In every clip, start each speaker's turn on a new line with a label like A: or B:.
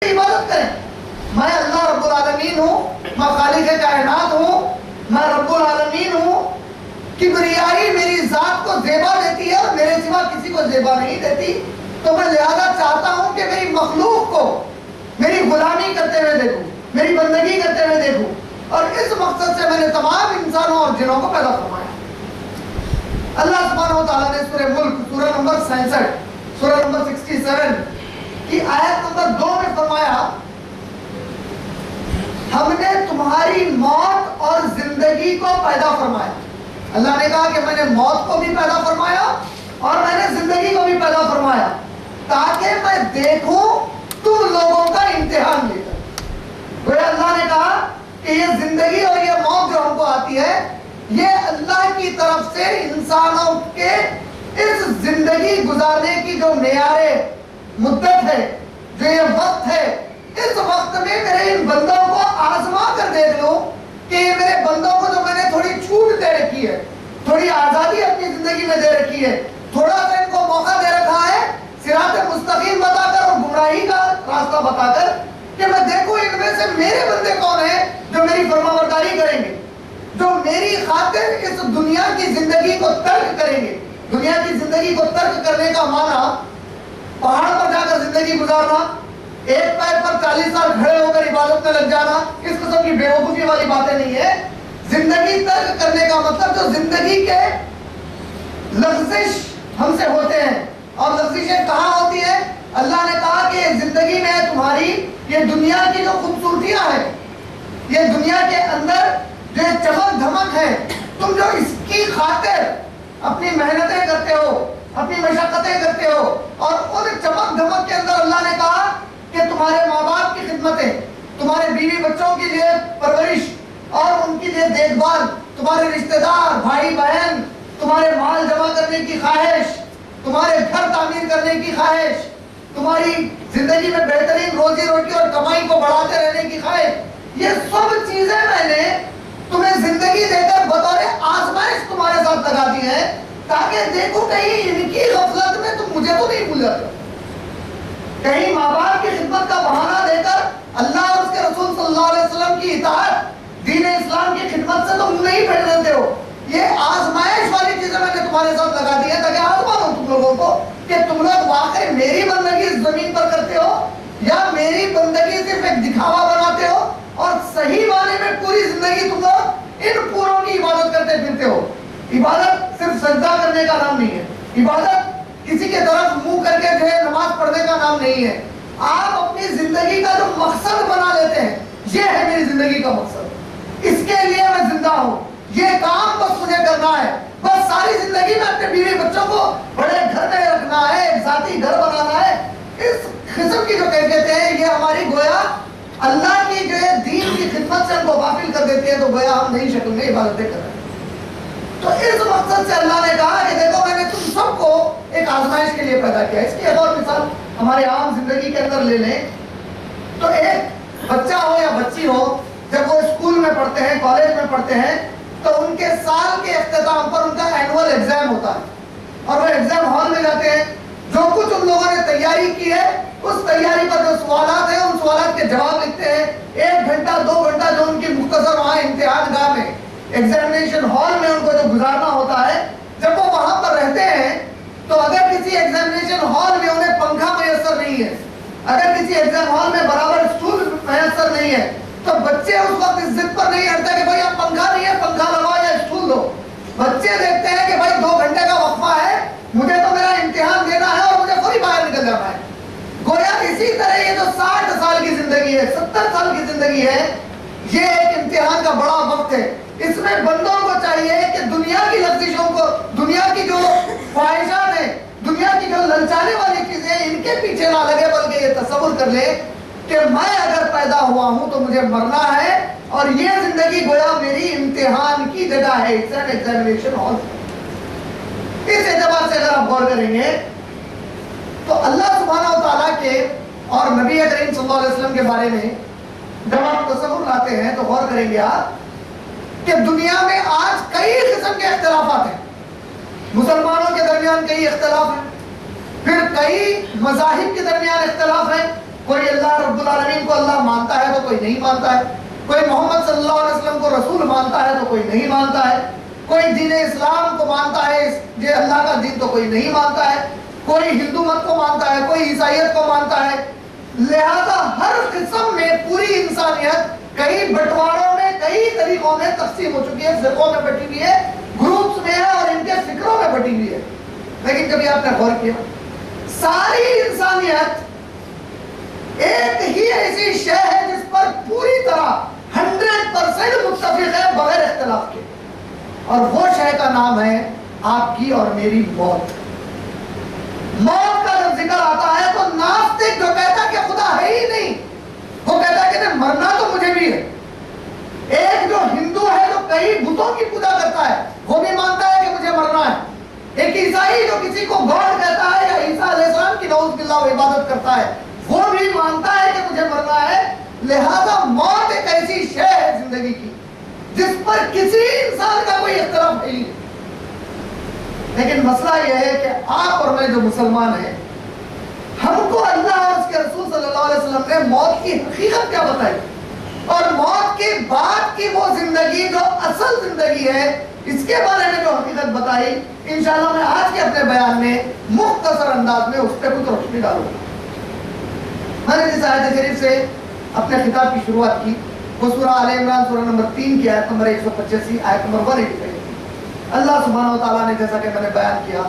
A: عبادت کریں. میں اللہ رب العالمین ہوں, میں خالق کائنات ہوں, میں رب العالمین ہوں. کبریائی میری ذات کو زیبا دیتی ہے اور میرے سوا کسی کو زیبا نہیں دیتی. تو میں لہذا چاہتا ہوں کہ میری مخلوق کو میری غلامی کرتے ہوئے دیکھوں, میری بندگی کرتے ہوئے دیکھوں. اور اس مقصد سے میں نے تمام انسانوں اور جنوں کو پیدا فرمایا. اللہ سبحانہ و تعالیٰ نے سورہ ملک سورہ نمبر 66 سورہ نمبر 67 کی آیت نمبر 2 میں فرمایا, ہم نے تمہاری موت اور زندگی کو پیدا فرمایا. اللہ نے کہا کہ میں نے موت کو بھی پیدا فرمایا اور میں نے زندگی کو بھی پیدا فرمایا تاکہ میں دیکھوں تم لوگوں کا امتحان لے کر. گویا اللہ نے کہا کہ یہ زندگی اور یہ موت جو ہم کو آتی ہے, یہ اللہ کی طرف سے انسانوں کے اس زندگی گزارنے کی جو معیار مدت ہے, جو یہ وقت ہے, اس وقت میں میرے ان بندوں کو آزما کر دیکھ لوں کہ یہ میرے بندوں کو جو میں نے تھوڑی چھوٹ دے رکھی ہے, تھوڑی آزادی اپنی زندگی میں دے رکھی ہے, تھوڑا سا ان کو موقع دے رکھا ہے صراط مستقیم بتا کر اور گمراہی کا راستہ بتا کر, کہ میں دیکھوں ان میں سے میرے بندے کون ہیں جو میری فرمانبرداری کریں گے, جو میری خاطر اس دنیا کی زندگی کو ترک کریں گے. دنیا کی زندگی کو ترک کرنے کا معنی پہاڑ پر جا کر زندگی گزارنا, ایک پیر پر 40 سال کھڑے ہو کر عبادت میں لگ جانا, اس قسم کی بیوقوفی والی باتیں نہیں ہے. زندگی ترک کرنے کا مطلب جو زندگی کے لغزش ہم سے ہوتے ہیں, اور لغزشیں کہاں ہوتی ہیں؟ اللہ نے کہا کہ زندگی میں تمہاری یہ دنیا کی جو خوبصورتیاں ہیں, یہ دنیا کے اندر جو چمک دھمک ہے, تم جو اس کی خاطر اپنی محنتیں کرتے ہو, اپنی مشقتیں کرتے ہو, اور ان چمک دھمک کے اندر اللہ نے کہا کہ تمہارے ماں باپ کی خدمتیں, تمہارے بیوی بچوں کی جو پرورش اور ان کی جو دیکھ بھال, تمہارے رشتہ دار بھائی بہن, تمہارے مال جمع کرنے کی خواہش, تمہارے گھر تعمیر کرنے کی خواہش, تمہاری زندگی میں بہترین روزی روٹی اور کمائی کو بڑھاتے رہنے کی خواہش, یہ سب چیزیں میں نے تمہیں زندگی دے کر بطور آزمائش تمہارے ساتھ لگا دی ہے تاکہ دیکھو کہیں ان کی غفلت میں تم مجھے تو نہیں بھول جاتے, کہیں ماں باپ کی خدمت کا بہانہ دے کر اللہ اور اس کے رسول صلی اللہ علیہ وسلم کی اطاعت, دین اسلام کی خدمت سے تم نہیں پھٹ لیتے ہو. یہ آزمائش والی چیزیں میں نے تمہارے ساتھ لگا دی ہے تاکہ آزما دوں تم لوگوں کو کہ تم لوگ واقعی میری بندگی اس زمین پر کرتے ہو یا میری بندگی صرف ایک دکھاوا بناتے ہو, اور صحیح معنی میں پوری زندگی تم لوگ ان پوروں کی عبادت کرتے پھرتے ہو. عبادت صرف سجدہ کرنے کا نام نہیں ہے, عبادت کسی کے طرف منہ کر کے جو ہے نماز پڑھنے کا نام نہیں ہے. آپ اپنی زندگی کا جو مقصد بنا لیتے ہیں, یہ ہے میری زندگی کا مقصد, اس کے لیے میں زندہ ہوں, یہ کام بس مجھے کرنا ہے, بس ساری زندگی میں اپنے بیوی بچوں کو بڑے گھر میں رکھنا ہے, ایک ذاتی گھر بنانا ہے. اس قسم کی جو کیفیتیں ہیں یہ ہماری گویا اللہ کی جو ہے دین کی خدمت سے ہم کو غافل کر دیتی ہے, تو گویا ہم نئی شکل میں عبادتیں کر رہے ہیں. تو اس مقصد سے اللہ نے کہا کہ دیکھو میں نے تم سب کو ایک آزمائش کے لیے پیدا کیا. اس کی ایک اور مثال ہمارے عام زندگی کے اندر لے لیں تو ایک بچہ ہو یا بچی ہو, جب وہ اسکول میں پڑھتے ہیں, کالج میں پڑھتے ہیں, تو ان کے سال کے اختتام پر ان کا اینول ایگزام ہوتا ہے اور وہ ایگزام ہال میں جاتے ہیں. جو کچھ ان لوگوں نے تیاری کی ہے اس تیاری پر جو سوالات ہیں ان سوالات کے جواب لکھتے ہیں. 1 گھنٹہ 2 گھنٹہ جو ان کی مختصر وہاں امتحان گاہ میں ایگزامینیشن ہال میں ان کو جو گزارنا ہوتا ہے, جب وہ وہاں پر رہتے ہیں تو اگر کسی ایگزامینیشن ہال میں انہیں پنکھا میسر نہیں ہے, اگر کسی ایگزام ہال میں برابر اسٹول میسر نہیں ہے, تو بچے اس وقت اس ضد پر نہیں ہٹتے کہ بھائی اب پنکھا نہیں ہے, پنکھا لگاؤ یا اسٹول دو. بچے دیکھتے ہیں کہ بھائی 2 گھنٹے کا وقفہ ہے, مجھے تو میرا امتحان دینا ہے اور مجھے فوری باہر نکل جانا ہے. گویا اسی طرح یہ جو 60 سال کی زندگی ہے, 70 سال کی زندگی ہے, یہ ایک امتحان کا بڑا وقت ہے. اس میں بندوں کو چاہیے کہ دنیا کی لغزشوں کو, دنیا کی جو خواہشات ہیں, دنیا کی جو للچانے والی چیزیں ہیں, ان کے پیچھے نہ لگے بلکہ یہ تصور کر لے کہ میں اگر پیدا ہوا ہوں تو مجھے مرنا ہے اور یہ زندگی گویا میری امتحان کی جگہ ہے. It's an examination hall. اس اعتبار سے اگر آپ غور کریں گے تو اللہ سبحانہ و تعالیٰ کے اور نبی کریم صلی اللہ علیہ وسلم کے بارے میں جب آپ تصور لاتے ہیں تو غور کریں گے آپ کہ دنیا میں آج کئی قسم کے اختلافات ہیں. مسلمانوں کے درمیان کئی اختلاف ہیں, پھر کئی مذاہب کے درمیان اختلاف ہیں, کوئی اللہ رب العالمین کو اللہ مانتا ہے تو کوئی نہیں مانتا ہے، کوئی محمد صلی اللہ علیہ وسلم کو رسول مانتا ہے تو کوئی نہیں مانتا ہے، کوئی دین اسلام کو مانتا ہے، یہ اللہ کا دین تو کوئی نہیں مانتا ہے، کوئی ہندو مت کو مانتا ہے، کوئی عیسائیت کو مانتا ہے۔ لہذا ہر قسم میں پوری انسانیت کئی بٹواروں میں، کئی طریقوں میں تقسیم ہو چکی ہے، فرقوں میں بٹی ہوئی ہے، گروپس میں ہے اور ان کے فکروں میں بٹی ہوئی ہے۔ لیکن کبھی آپ نے غور کیا ساری انسانیت ایک ہی ایسی شے ہے جس پر پوری طرح 100% متفق ہے بغیر اختلاف کے، اور وہ شے کا نام ہے آپ کی اور میری موت۔ موت کا جب ذکر آتا ہے تو ناستک جو کہتا ہے کہ خدا ہے ہی نہیں، وہ کہتا ہے کہ مرنا تو مجھے بھی ہے۔ ایک جو ہندو ہے جو کئی بتوں کی پوجا کرتا ہے وہ بھی مانتا ہے کہ مجھے مرنا ہے۔ ایک عیسائی جو کسی کو گاڈ کہتا ہے یا عیسیٰ علیہ السلام کی نعوذ باللہ وہ عبادت کرتا ہے وہ بھی مانتا ہے کہ مجھے مرنا ہے۔ لہذا موت ایک ایسی شے ہے زندگی کی جس پر کسی انسان کا کوئی اختلاف نہیں۔ لیکن مسئلہ یہ ہے کہ آپ اور میں جو مسلمان ہیں، ہم کو اللہ اور اس کے رسول صلی اللہ علیہ وسلم نے موت کی حقیقت کیا بتائی، اور موت کے بعد کی وہ زندگی جو اصل زندگی ہے اس کے بارے میں جو حقیقت بتائی، انشاءاللہ میں آج کے اپنے بیان میں مختصر انداز میں اس پہ کچھ روشنی ڈالوں گا۔ میں نے جس آیت شریف سے اپنے خطاب کی شروعات کی وہ سورہ آل عمران سورہ نمبر 3 کی آیت نمبر 185 آیت نمبر 185۔ اللہ سبحانہ و تعالیٰ نے جیسا کہ میں نے بیان کیا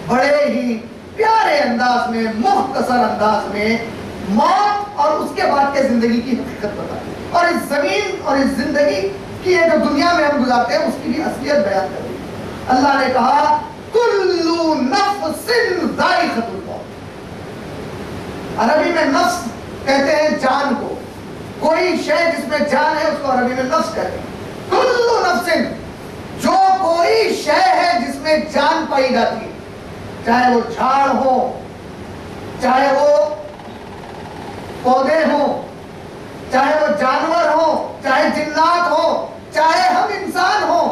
A: بڑے ہی پیارے انداز میں، مختصر انداز میں موت اور اس کے بعد کے زندگی کی حقیقت بتائی، اور اس زمین اور اس زندگی کی جو دنیا میں ہم گزارتے ہیں اس کی بھی اصلیت بیان کر دی۔ اللہ نے کہا کلو نفس ذائقۃ الموت۔ عربی میں نفس کہتے ہیں جان کو، کوئی شے جس میں جان ہے اس کو عربی میں نفس کہتے ہیں۔ کلو نفس، جو کوئی شے ہے جس میں جان پائی جاتی ہے، چاہے وہ جھاڑ ہو، چاہے وہ پودے ہوں، چاہے وہ جانور ہوں، چاہے جنات ہوں، چاہے ہم انسان ہوں،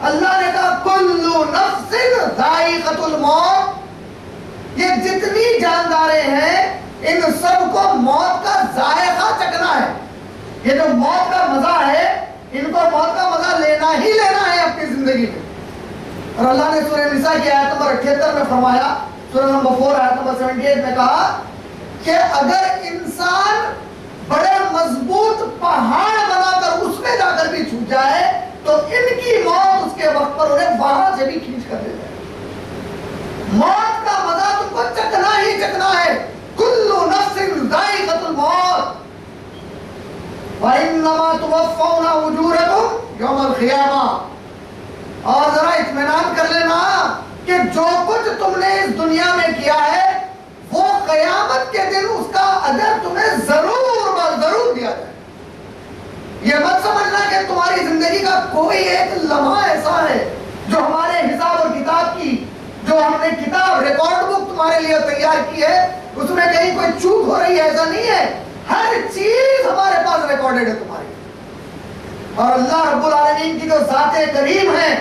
A: اللہ نے کہا کلو نفس ذائقۃ الموت۔ یہ جتنی جانداریں ہیں ان سب کو موت کا ذائقہ چکھنا ہے۔ یہ جو موت کا مزہ ہے ان کو موت کا مزہ لینا ہی لینا ہے اپنی زندگی میں۔ اور اللہ نے سورہ نساء کی آیت نمبر 78 میں فرمایا، سورہ نمبر 4 آیت نمبر 78 میں کہا کہ اگر انسان بڑے مضبوط پہاڑ بنا کر اس میں جا کر بھی چھوٹ جائے تو ان کی موت اس کے وقت پر انہیں وہاں سے بھی کھینچ کر لے جائے۔ موت کا مزہ تم کو چکھنا ہی چکھنا ہے۔ کلو نفس ذائقۃ الموت وَإِنَّمَا تُوَفَّوْنَ أُجُورَكُمْ يَوْمَ الْقِيَامَةِ۔ اور ذرا اطمینان کر لینا کہ جو کچھ تم نے اس دنیا میں کیا ہے وہ قیامت کے دن اس کا اجر تمہیں ضرور دیا جائے۔ یہ مت سمجھنا کہ تمہاری زندگی کا کوئی ایک لمحہ ایسا ہے جو ہمارے حساب اور کتاب کی، جو ہم نے کتاب ریکارڈ بک تمہارے لیے تیار کی ہے اس میں کہیں کوئی چوک ہو رہی ہے، ایسا نہیں ہے۔ ہر چیز ہمارے پاس ریکارڈڈ ہے تمہاری۔ اور اللہ رب العالمین کی جو ذات کریم ہے،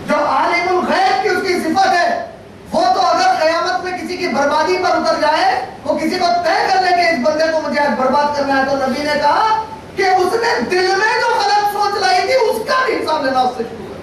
A: جو عالم الغیب کی اس کی صفت ہے، وہ تو اگر قیامت میں کسی کی بربادی پر اتر جائے، وہ کسی کو طے کر لے کہ اس بندے کو مجھے آج برباد کرنا ہے، تو نبی نے کہا کہ اس نے دل میں جو غلط سوچ لائی تھی اس کا بھی حساب لینا اس سے شروع کر۔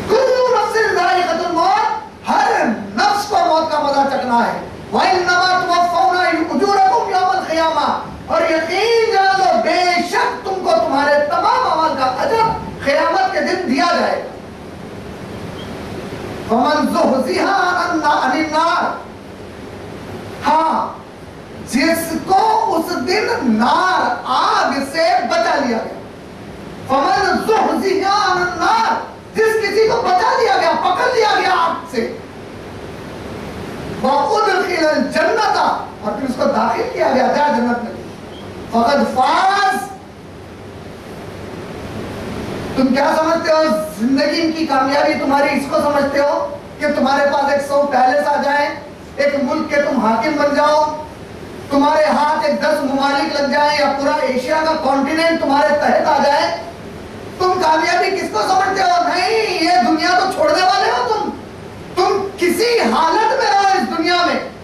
A: کلو نفس ذائقۃ الموت، ہر نفس کو موت کا مزہ چکھنا ہے۔ وَإِنَّمَا تُوَفَّوْنَ أُجُورَكُمْ يَوْمَ الْقِيَامَةِ، اور یقین جان لو بے شک تم کو تمہارے تمام اعمال کا اجر قیامت کے دن دیا جائے گا۔ فَمَنْ زُحْزِحَ عَنِ النَّارِ، ہاں جس کو اس دن نار آگ سے بچا لیا گیا۔ فَمَنْ زُحْزِحَ عَنِ النَّارِ، جس کسی کو بچا لیا گیا، پکڑ لیا گیا آگ سے، وَأُدْخِلَ الْجَنَّةَ، اور پھر اس کو داخل کیا گیا جا جنت میں، فَقَدْ فَازَ۔ تم کیا سمجھتے ہو زندگی کی کامیابی تمہاری اس کو سمجھتے ہو کہ تمہارے پاس ایک 100 پیلس آ جائیں، ایک ملک کے تم حاکم بن جاؤ، تمہارے ہاتھ ایک 10 ممالک لگ جائیں، یا پورا ایشیا کا کانٹیننٹ تمہارے تحت آ جائے؟ تم کامیابی کس کو سمجھتے ہو؟ نہیں، یہ دنیا تو چھوڑنے والے ہو تم کسی حالت میں رہو اس دنیا میں،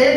A: 1,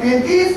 A: 33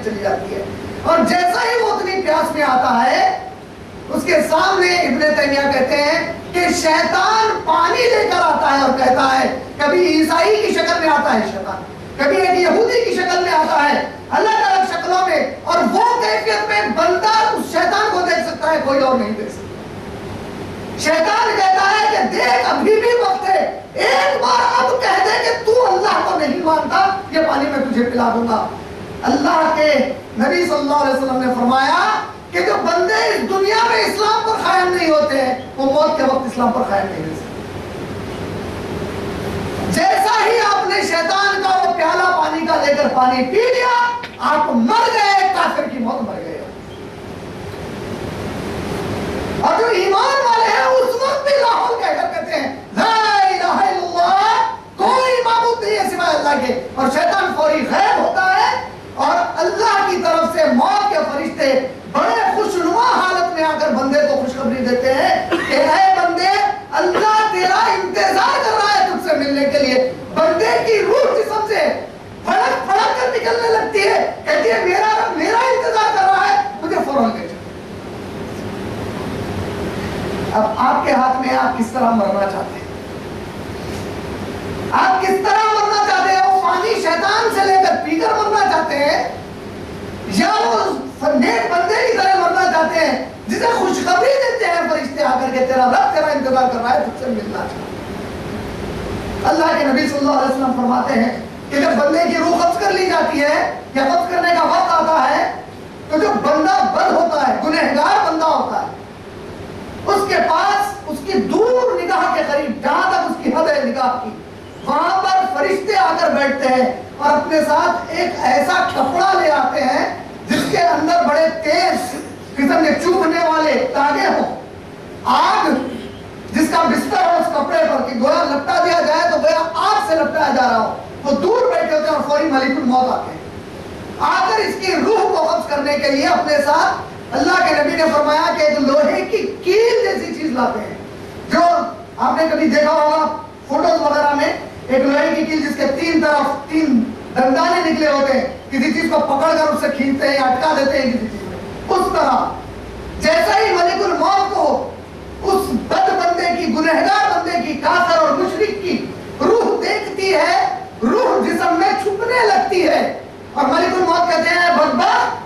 A: بڑھتی چلی جاتی ہے. اور جیسا ہی وہ اتنی پیاس میں آتا ہے, اس کے سامنے ابن تیمیہ کہتے ہیں کہ شیطان پانی لے کر آتا ہے اور کہتا ہے, کبھی عیسائی کی شکل میں آتا ہے شیطان, کبھی ایک یہودی کی شکل میں آتا ہے, الگ الگ شکلوں میں, اور وہ کیفیت میں بندہ اس شیطان کو دیکھ سکتا ہے, کوئی اور نہیں دیکھ سکتا. شیطان کہتا ہے کہ دیکھ ابھی بھی وقت ہے, ایک بار اب کہہ دے کہ تو اللہ کو نہیں مانتا, یہ پانی میں تجھے پلا دوں گا. اللہ کے نبی صلی اللہ علیہ وسلم نے فرمایا کہ جو بندے اس دنیا میں اسلام پر قائم نہیں ہوتے ہیں, وہ موت کے وقت اسلام پر قائم نہیں رہ سکتے. جیسا ہی آپ نے شیطان کا وہ پیالہ پانی کا لے کر پانی پی لیا, آپ مر گئے, کافر کی موت مر گئے. اور جو ایمان والے ہیں اس وقت بھی لاہور کہہ کر کہتے ہیں لا الہ الا اللہ, کوئی معبود نہیں ہے سوائے اللہ کے, اور شیطان فوری غائب ہوتا ہے, اور اللہ کی طرف سے موت کے فرشتے بڑے خوشنما حالت میں آ کر بندے کو خوشخبری دیتے ہیں کہ اے بندے, اللہ تیرا انتظار کر رہا ہے تجھ سے ملنے کے لیے. بندے کی روح جسم سے پھڑک پھڑک کر نکلنے لگتی ہے, کہتی ہے میرا رب میرا انتظار کر رہا ہے, مجھے فوراً لے چلو. اب آپ کے ہاتھ میں, آپ کس طرح مرنا چاہتے ہیں, آپ کس طرح مرنا چاہتے ہیں. وہ پانی شیطان سے لے کر پی کر مرنا چاہتے ہیں, یا وہ نیک بندے کی طرح مرنا چاہتے ہیں جسے خوشخبری دیتے ہیں فرشتے آ کر کے تیرا رب تیرا انتظار کر رہا ہے, تجھ سے ملنا چاہتا ہے. اللہ کے نبی صلی اللہ علیہ وسلم فرماتے ہیں کہ جب بندے کی روح قبض کر لی جاتی ہے یا قبض کرنے کا وقت آتا ہے, تو جو بندہ بد ہوتا ہے, گنہگار بندہ ہوتا ہے, اس کے پاس اس کی دور نگاہ کے قریب جہاں تک اس کی حد ہے نگاہ کی, وہاں پر فرشتے آ کر بیٹھتے ہیں اور اپنے ساتھ ایک ایسا کپڑا لے آتے ہیں جس کے اندر بڑے تیز قسم کے چوبنے والے تاگے ہوں, آگ جس کا بستر ہو اس کپڑے پر کہ گویا لپٹا دیا جائے تو گویا آگ سے لپٹایا جا رہا ہو. وہ دور بیٹھے ہوتے ہیں اور فوری ملک الموت آتے ہیں, آ کر اس کی روح کو قبض کرنے کے لیے اپنے ساتھ اللہ کے نبی نے فرمایا کہ ایک لوہے کی کیل جیسی چیز لاتے ہیں, جو آپ نے کبھی دیکھا ہوگا فوٹوز وغیرہ میں, ایک لوہے کی کیل جس کے تین طرف تین دندانے نکلے ہوتے ہیں, کسی چیز کو پکڑ کر اس سے کھینچتے ہیں یا اٹکا دیتے ہیں کسی چیز میں. اس طرح جیسا ہی ملک الموت کو اس بد بندے کی, گنہگار بندے کی, کافر اور مشرک کی روح دیکھتی ہے, روح جسم میں چھپنے لگتی ہے, اور ملک الموت کہتے ہیں بدبخت,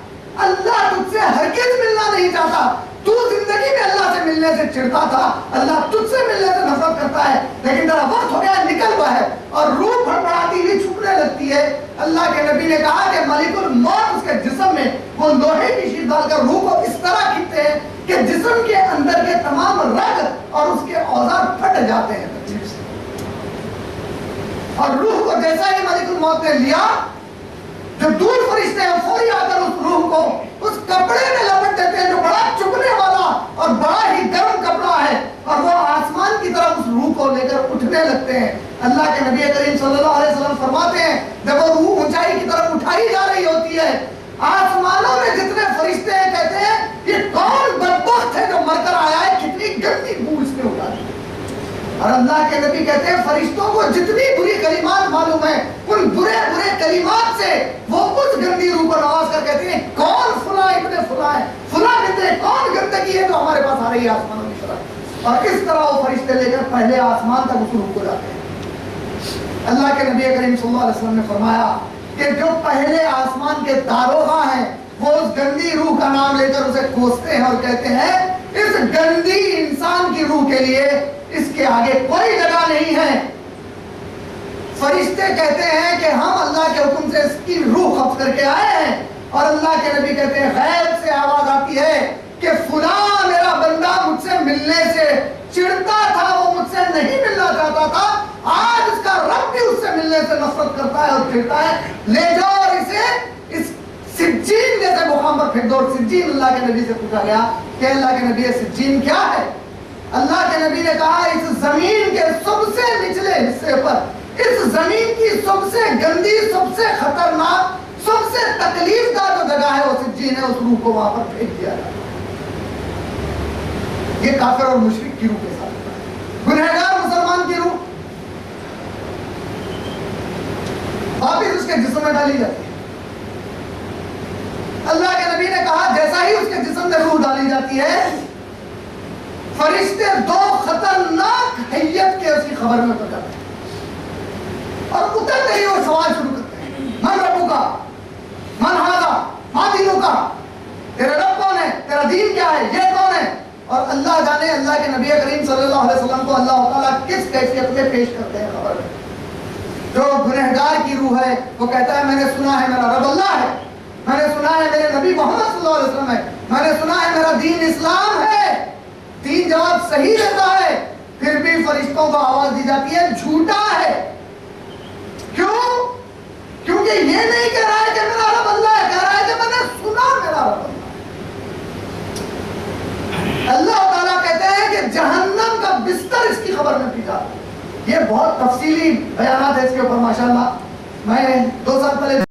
A: اللہ تجھ سے ہرگز ملنا نہیں چاہتا, تو زندگی میں اللہ سے ملنے سے چڑھتا تھا, اللہ تجھ سے ملنے سے نفرت کرتا ہے, لیکن تیرا وقت ہو گیا, نکل باہر. اور روح بھڑبڑاتی ہوئی چھپنے لگتی ہے. اللہ کے نبی نے کہا کہ ملک الموت اس کے جسم میں وہ لوہے کی شیل ڈال کر روح کو اس طرح کھینچتے ہیں کہ جسم کے اندر کے تمام رگ اور اس کے اوزار پھٹ جاتے ہیں, اور روح کو جیسا ہی ملک الموت نے لیا, جو دور فرشتے ہیں فوری آ کر اس روح کو اس کپڑے میں لپٹ دیتے ہیں جو بڑا چبھنے والا اور بڑا ہی گرم کپڑا ہے, اور وہ آسمان کی طرف اس روح کو لے کر اٹھنے لگتے ہیں. اللہ کے نبی کریم صلی اللہ علیہ وسلم فرماتے ہیں جب وہ روح اونچائی کی طرف اٹھائی جا رہی ہوتی ہے, آسمانوں میں جتنے فرشتے ہیں کہتے ہیں یہ کون بدبخت ہے جو مر کر آیا ہے, کتنی گندی بو اس نے اٹھا دی. اور اللہ کے نبی کہتے ہیں فرشتوں کو جتنی بری کلمات معلوم ہے, ان برے برے کلمات سے وہ اس گندی روح کو نواز کر کہتے ہیں کون فلاں ابن فلاں ہے, فلاں کہتے ہیں کون گندگی ہے جو ہمارے پاس آ رہی ہے آسمانوں کی طرف. اور اس طرح وہ فرشتے لے کر پہلے آسمان تک اس روح کو جاتے ہیں. اللہ کے نبی کریم صلی اللہ علیہ وسلم نے فرمایا کہ جو پہلے آسمان کے داروغہ ہیں وہ اس گندی روح کا نام لے کر اسے کوستے ہیں اور کہتے ہیں اس گندی انسان کی روح کے لیے اس کے آگے کوئی جگہ نہیں ہے. فرشتے کہتے ہیں کہ ہم اللہ کے حکم سے اس کی روح قبض کر کے آئے ہیں, اور اللہ کے نبی کہتے ہیں غیب سے آواز آتی ہے کہ فلاں میرا بندہ مجھ سے ملنے سے چڑھتا تھا, وہ مجھ سے نہیں ملنا چاہتا تھا, آج اس کا رب بھی اس سے ملنے سے نفرت کرتا ہے اور چڑھتا ہے, لے جاؤ اور اسے اس سجین جیسے مقام پر پھینک دو. سجین اللہ کے نبی سے پوچھا گیا کہ اللہ کے نبی سجین کیا ہے؟ اللہ کے نبی نے کہا اس زمین کے سب سے نچلے حصے پر, اس زمین کی سب سے گندی, سب سے خطرناک, سب سے تکلیف دہ جو جگہ ہے وہ سجین ہے, اس روح کو وہاں پر پھینک دیا جائے. یہ کافر اور مشرک کی روح کے ساتھ, گنہگار مسلمان کی روح واپس اس کے جسم میں ڈالی جاتی ہے. اللہ کے نبی نے کہا جیسا ہی اس کے جسم میں روح ڈالی جاتی ہے فرشتے دو خطرناک حیت کے اس کی خبر میں اتر جاتے ہیں اور اترتے ہی وہ سوال شروع کرتے ہیں من ربو کا من ہاذا ما دینو کا تیرا رب کون ہے تیرا دین کیا ہے یہ کون ہے اور اللہ جانے اللہ کے نبی کریم صلی اللہ علیہ وسلم کو اللہ تعالیٰ کس کیفیت میں پیش کرتے ہیں خبر میں جو گنہگار کی روح ہے وہ کہتا ہے میں نے سنا ہے میرا رب اللہ ہے میں نے سنا ہے میرے نبی محمد صلی اللہ علیہ وسلم ہے میں نے سنا ہے میرا دین اسلام ہے تین جواب صحیح دیتا ہے پھر بھی فرشتوں کو آواز دی جاتی ہے جھوٹا ہے کیوں کیونکہ یہ نہیں کہہ رہا ہے کہ میرا رب اللہ ہے کہہ رہا ہے کہ میں نے سنا میرا رب اللہ تعالیٰ کہتے ہیں کہ جہنم کا بستر اس کی خبر میں پیتا یہ بہت تفصیلی بیانات ہے اس کے اوپر ماشاءاللہ میں 2 سال پہلے